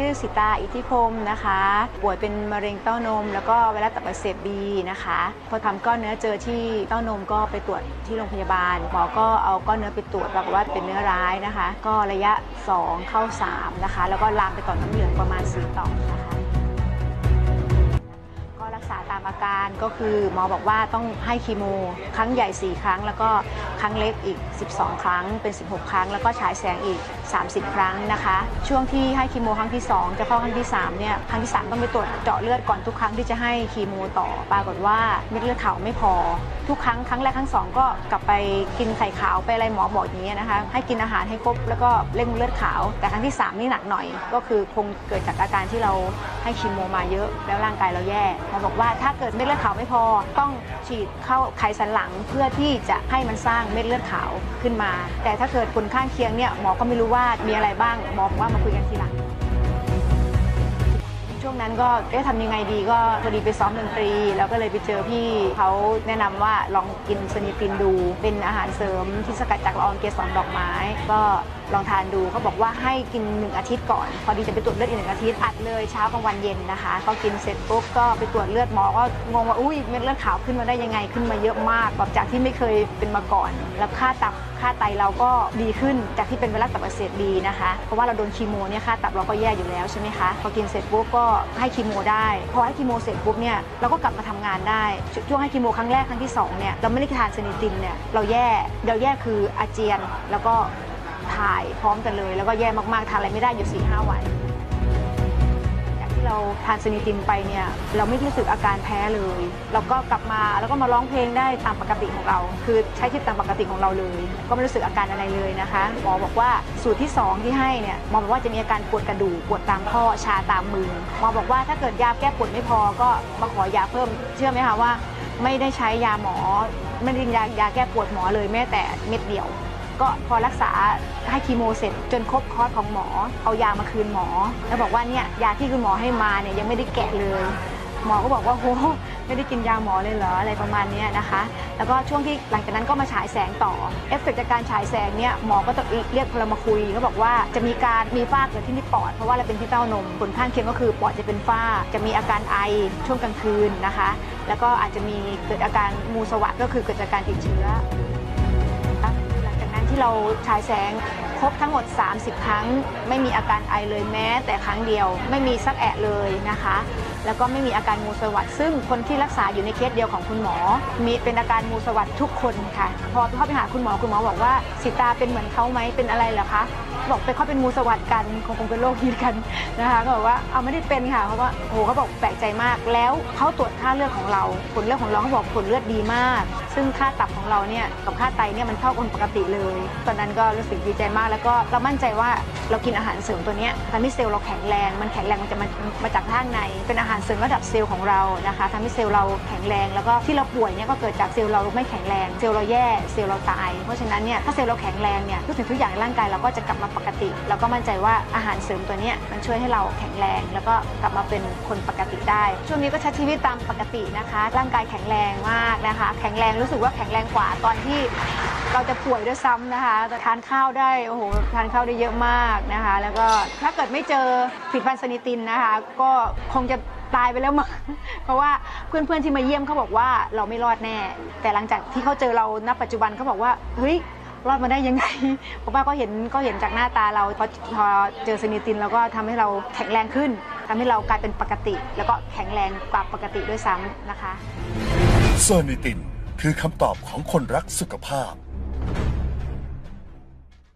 ชื่อสิตาอิทธิพรมนะคะป่วยเป็นมะเร็งเต้านมแล้วก็ไวรัสตับอักเสบบีนะคะพอทำก้อนเนื้อเจอที่เต้านมก็ไปตรวจที่โรงพยาบาลหมอก็เอาก้อนเนื้อไปตรวจปรากฏว่าเป็นเนื้อร้ายนะคะก็ระยะ2เข้า3นะคะแล้วก็ลามไปต่อมน้ำเหลืองประมาณ4ต่อมนะคะก็รักษาตามอาการก็คือหมอบอกว่าต้องให้คีโมครั้งใหญ่4ครั้งแล้วก็ครั้งเล็กอีก12ครั้งเป็น16ครั้งแล้วก็ฉายแสงอีก30ครั้งนะคะช่วงที่ให้คีโมครั้งที่2จะเข้าครั้งที่3เนี่ยครั้งที่3ต้องไปตรวจเจาะเลือดก่อนทุกครั้งที่จะให้คีโมต่อปรากฏว่าเม็ดเลือดขาวไม่พอทุกครั้งแรกครั้ง2ก็กลับไปกินไข่ขาวไปอะไรหมอบอกอย่างนี้นะคะให้กินอาหารให้ครบแล้วก็เร่งเลือดขาวแต่ครั้งที่3นี่หนักหน่อยก็คือคงเกิดจากอาการที่เราให้คีโมมาเยอะแล้วร่างกายเราแย่หมอบอกว่าถ้าเกิดเม็ดเลือดขาวไม่พอต้องฉีดเข้าไขสันหลังเพื่อที่จะให้มันสร้างเม็ดเลือดขาวขึ้นมาแต่ถ้าเกิดผลข้างเคียงเนี่ยหมอก็ไม่รู้ว่ามีอะไรบ้างหมอบอกว่ามาคุยกันทีหลังช่วงนั้นก็ทำยังไงดีก็พอดีไปซ้อมดนตรีแล้วก็เลยไปเจอพี่เขาแนะนำว่าลองกินซนิตินดูเป็นอาหารเสริมที่สกัดจากละอองเกสรดอกไม้ก็ลองทานดูเขาบอกว่าให้กิน1อาทิตย์ก่อนพอดีจะไปตรวจเลือดอีก1อาทิตย์อัดเลยเช้ากลางวันเย็นนะคะก็กินเสร็จปุ๊บก็ไปตรวจเลือดหมอก็งงว่าอุ้ยเม็ดเลือดขาวขึ้นมาได้ยังไงขึ้นมาเยอะมากแบบจากที่ไม่เคยเป็นมาก่อนแล้วค่าตับค่าไตเราก็ดีขึ้นจากที่เป็นไวรัสตับอักเสบบีนะคะเพราะว่าเราโดนคีโมเนี่ยค่าตับเราก็แย่อยู่แล้วใช่ไหมคะพอกินเสร็จปุ๊บก็ให้คีโมได้พอให้คีโมเสร็จปุ๊บเนี่ยเราก็กลับมาทำงานได้ช่วงให้คีโมครั้งแรกครั้งที่2เนี่ยเราไม่ได้ทานซนิตินเนี่ยเราแย่คืออาเจียนแล้วก็ถ่ายพร้อมกันเลยแล้วก็แย่มากๆทานอะไรไม่ได้อยู่ 4-5 วันจากที่เราทานซนิตินไปเนี่ยเราไม่รู้สึกอาการแพ้เลยเราก็กลับมาแล้วก็มาร้องเพลงได้ตามปกติของเราคือใช้ชีวิตตามปกติของเราเลยก็ไม่รู้สึกอาการอะไรเลยนะคะหมอบอกว่าสูตรที่2ที่ให้เนี่ยหมอบอกว่าจะมีอาการปวดกระดูกปวดตามข้อชาตามมือหมอบอกว่าถ้าเกิดยาแก้ปวดไม่พอก็มาขอยาเพิ่มเชื่อไหมคะว่าไม่ได้ใช้ยาหมอไม่ได้ยาแก้ปวดหมอเลยแม้แต่เม็ดเดียวก็พอรักษาให้คีโมเสร็จจนครบคอร์สของหมอเอายามาคืนหมอแล้วบอกว่าเนี่ยยาที่คุณหมอให้มาเนี่ยยังไม่ได้แกะเลยหมอก็บอกว่าโหไม่ได้กินยาหมอเลยเหรออะไรประมาณนี้นะคะแล้วก็ช่วงที่หลังจากนั้นก็มาฉายแสงต่อเอฟเฟกต์จากการฉายแสงเนี่ยหมอก็จะเรียกเรามาคุยเขาบอกว่าจะมีฝ้าเกิดที่ปอดเพราะว่าเราเป็นที่เต้านมผลข้างเคียงก็คือปอดจะเป็นฝ้าจะมีอาการไอช่วงกลางคืนนะคะแล้วก็อาจจะมีเกิดอาการมูสวัสดก็คือเกิดจากการติดเชื้อที่เราฉายแสงครบทั้งหมด30ครั้งไม่มีอาการไอเลยแม้แต่ครั้งเดียวไม่มีสักแอะเลยนะคะแล้วก็ไม่มีอาการงูสวัสด์ซึ่งคนที่รักษาอยู่ในเคสเดียวของคุณหมอมีเป็นอาการงูสวัสด์ทุกคนค่ะพอเข้าไปหาคุณหมอบอกว่าสิตาเป็นเหมือนเขาไหมเป็นอะไรเหรอคะบอกไปเขาเป็นงูสวัสด์กันคงเป็นโรคนี้กันนะคะก็บอกว่าเอาไม่ได้เป็นค่ะเพราะว่าโอ้เขาบอกแปลกใจมากแล้วเขาตรวจค่าเลือดของเราผลเลือดของเราเขาบอกผลเลือดดีมากซึ่งค่าตับของเราเนี่ยกับค่าไตเนี่ยมันเท่าคนปกติเลยตอนนั้นก็รู้สึกดีใจมากแล้วก็เรามั่นใจว่าเรากินอาหารเสริมตัวนี้ทำให้เซลล์เราแข็งแรงมันจะมาจากข้างในเป็นอาหารเสริมระดับเซลล์ของเรานะคะทำให้เซลล์เราแข็งแรงแล้วก็ที่เราป่วยเนี่ยก็เกิดจากเซลล์เราไม่แข็งแรงเซลล์เราแย่เซลล์เราตายเพราะฉะนั้นเนี่ยถ้าเซลล์เราแข็งแรงเนี่ยทุกอย่างในร่างกายเราก็จะกลับมาปกติแล้วก็มั่นใจว่าอาหารเสริมตัวนี้มันช่วยให้เราแข็งแรงแล้วก็กลับมาเป็นคนปกติได้ช่วงนี้ก็ใช้ชีวิตตามปกตินะคะร่างกายแข็งแรงมากนะคะแข็งแรงรู้สึกว่าแข็งแรงกว่าตอนที่เราจะป่วยด้วยซ้ำนะคะทานข้าวได้โอ้โหทานข้าวได้เยอะมากนะคะแล้วก็ถ้าเกิดไม่เจอผลิตภัณฑ์ซนิตินนะคะก็คงจะตายไปแล้วมั้งเพราะว่าเพื่อนๆที่มาเยี่ยมเขาบอกว่าเราไม่รอดแน่แต่หลังจากที่เขาเจอเราณปัจจุบันเขาบอกว่าเฮ้ยรอดมาได้ยังไงเพราะว่าก็เห็นจากหน้าตาเราพอเจอซนิตินแล้วก็ทำให้เราแข็งแรงขึ้นทำให้เรากลายเป็นปกติแล้วก็แข็งแรงกว่าปกติด้วยซ้ำนะคะซนิตินคือคำตอบของคนรักสุขภาพ